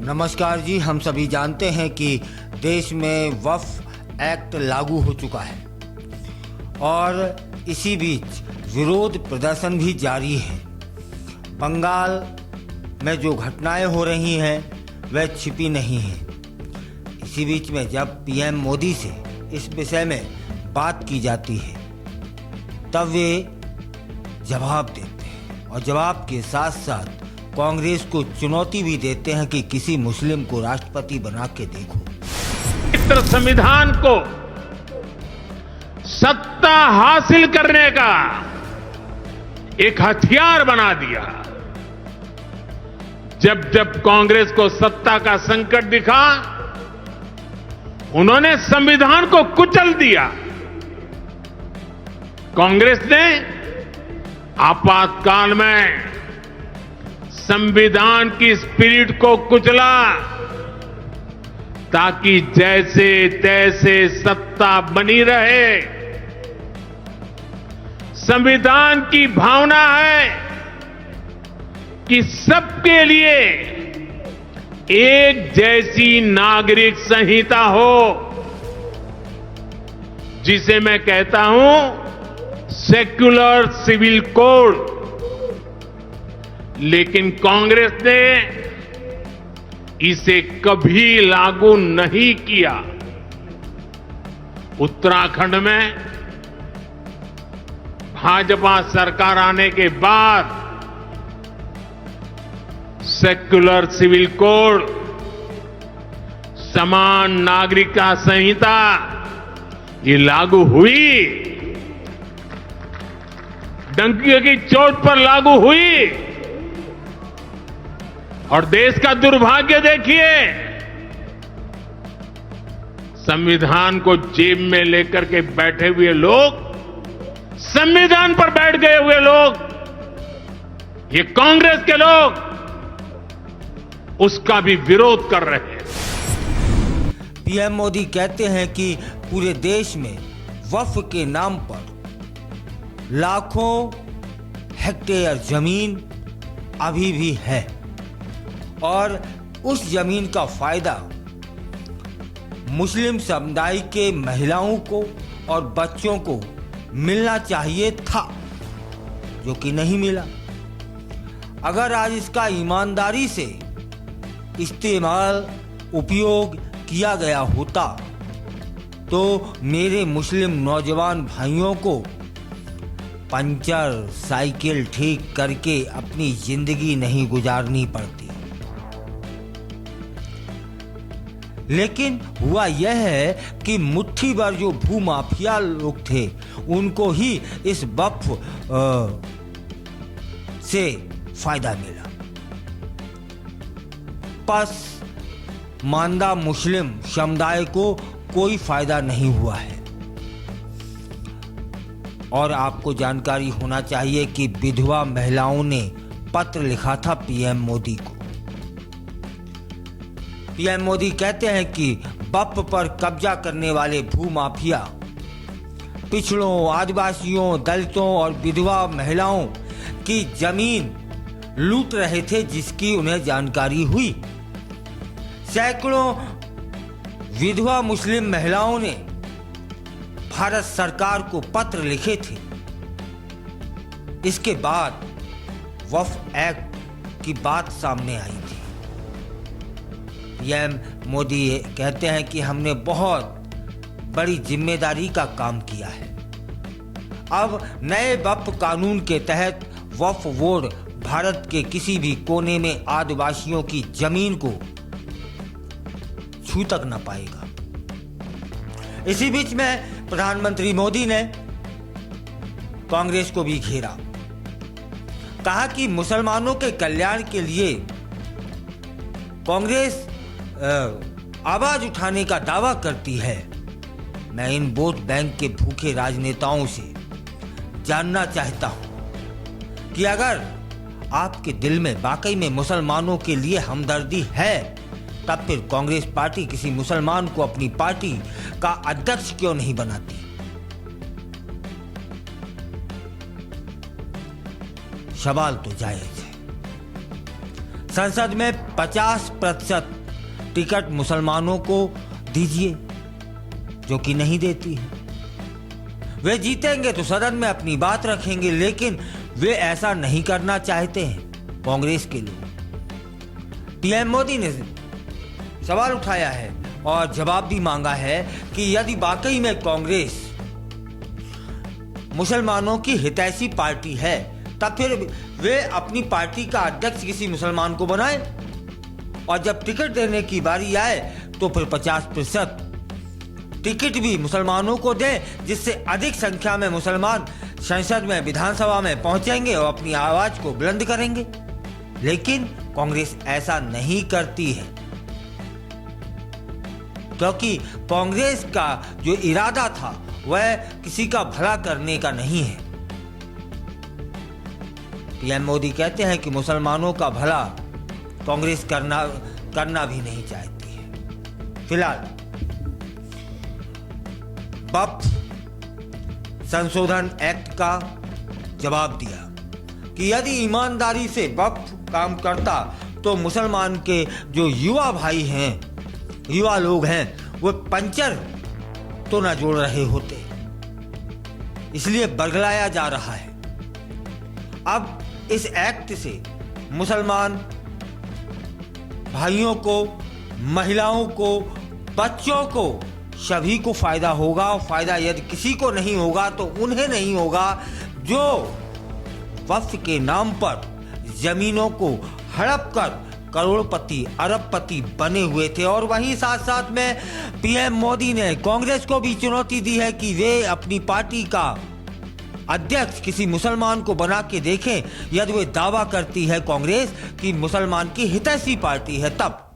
नमस्कार जी। हम सभी जानते हैं कि देश में वक्फ एक्ट लागू हो चुका है और इसी बीच विरोध प्रदर्शन भी जारी है। बंगाल में जो घटनाएं हो रही हैं वह छिपी नहीं हैं। इसी बीच में जब पीएम मोदी से इस विषय में बात की जाती है तब वे जवाब देते हैं और जवाब के साथ साथ कांग्रेस को चुनौती भी देते हैं कि किसी मुस्लिम को राष्ट्रपति बना के देखो। पवित्र संविधान को सत्ता हासिल करने का एक हथियार बना दिया। जब जब कांग्रेस को सत्ता का संकट दिखा, उन्होंने संविधान को कुचल दिया। कांग्रेस ने आपातकाल में संविधान की स्पिरिट को कुचला ताकि जैसे तैसे सत्ता बनी रहे। संविधान की भावना है कि सबके लिए एक जैसी नागरिक संहिता हो, जिसे मैं कहता हूं सेक्युलर सिविल कोड। लेकिन कांग्रेस ने इसे कभी लागू नहीं किया। उत्तराखंड में भाजपा सरकार आने के बाद सेक्युलर सिविल कोड, समान नागरिकता संहिता ये लागू हुई। डंकी की चोट पर लागू हुई। और देश का दुर्भाग्य देखिए, संविधान को जेब में लेकर के बैठे हुए लोग, संविधान पर बैठ गए हुए लोग, ये कांग्रेस के लोग उसका भी विरोध कर रहे हैं। पीएम मोदी कहते हैं कि पूरे देश में वक्फ के नाम पर लाखों हेक्टेयर जमीन अभी भी है और उस जमीन का फायदा मुस्लिम समुदाय के महिलाओं को और बच्चों को मिलना चाहिए था, जो कि नहीं मिला। अगर आज इसका ईमानदारी से इस्तेमाल उपयोग किया गया होता तो मेरे मुस्लिम नौजवान भाइयों को पंचर साइकिल ठीक करके अपनी जिंदगी नहीं गुजारनी पड़ती। लेकिन हुआ यह है कि मुट्ठी भर जो भूमाफिया लोग थे उनको ही इस वक्फ से फायदा मिला। बस मानदा मुस्लिम समुदाय को कोई फायदा नहीं हुआ है। और आपको जानकारी होना चाहिए कि विधवा महिलाओं ने पत्र लिखा था पीएम मोदी को। पीएम मोदी कहते हैं कि वक्फ पर कब्जा करने वाले भूमाफिया पिछड़ों, आदिवासियों, दलितों और विधवा महिलाओं की जमीन लूट रहे थे, जिसकी उन्हें जानकारी हुई। सैकड़ों विधवा मुस्लिम महिलाओं ने भारत सरकार को पत्र लिखे थे। इसके बाद वक्फ एक्ट की बात सामने आई थी। पीएम मोदी कहते हैं कि हमने बहुत बड़ी जिम्मेदारी का काम किया है। अब नए वक्फ कानून के तहत वक्फ बोर्ड भारत के किसी भी कोने में आदिवासियों की जमीन को छू तक न पाएगा। इसी बीच में प्रधानमंत्री मोदी ने कांग्रेस को भी घेरा। कहा कि मुसलमानों के कल्याण के लिए कांग्रेस आवाज उठाने का दावा करती है। मैं इन वोट बैंक के भूखे राजनेताओं से जानना चाहता हूं कि अगर आपके दिल में वाकई में मुसलमानों के लिए हमदर्दी है, तब फिर कांग्रेस पार्टी किसी मुसलमान को अपनी पार्टी का अध्यक्ष क्यों नहीं बनाती। सवाल तो जायज है। संसद में 50% टिकट मुसलमानों को दीजिए, जो कि नहीं देती है। वे जीतेंगे तो सदन में अपनी बात रखेंगे, लेकिन वे ऐसा नहीं करना चाहते हैं कांग्रेस के लोग। पीएम मोदी ने सवाल उठाया है और जवाब भी मांगा है कि यदि वाकई में कांग्रेस मुसलमानों की हितैषी पार्टी है, तब फिर वे अपनी पार्टी का अध्यक्ष किसी मुसलमान को बनाए, और जब टिकट देने की बारी आए तो फिर 50% टिकट भी मुसलमानों को दें, जिससे अधिक संख्या में मुसलमान संसद में, विधानसभा में पहुंचेंगे और अपनी आवाज को बुलंद करेंगे। लेकिन कांग्रेस ऐसा नहीं करती है, क्योंकि कांग्रेस का जो इरादा था वह किसी का भला करने का नहीं है। पीएम मोदी कहते हैं कि मुसलमानों का भला कांग्रेस करना भी नहीं चाहती है। फिलहाल वक्फ संशोधन एक्ट का जवाब दिया कि यदि ईमानदारी से वक्फ काम करता तो मुसलमान के जो युवा भाई हैं, युवा लोग हैं, वो पंचर तो न जोड़ रहे होते, इसलिए बरगलाया जा रहा है। अब इस एक्ट से मुसलमान भाइयों को, महिलाओं को, बच्चों को, सभी को फायदा होगा। और फायदा यदि किसी को नहीं होगा तो उन्हें नहीं होगा जो वक्फ के नाम पर जमीनों को हड़प कर करोड़पति, अरबपति बने हुए थे। और वहीं साथ साथ में पीएम मोदी ने कांग्रेस को भी चुनौती दी है कि वे अपनी पार्टी का अध्यक्ष किसी मुसलमान को बना के देखें। यदि वे दावा करती है कांग्रेस कि मुसलमान की हितैषी पार्टी है, तब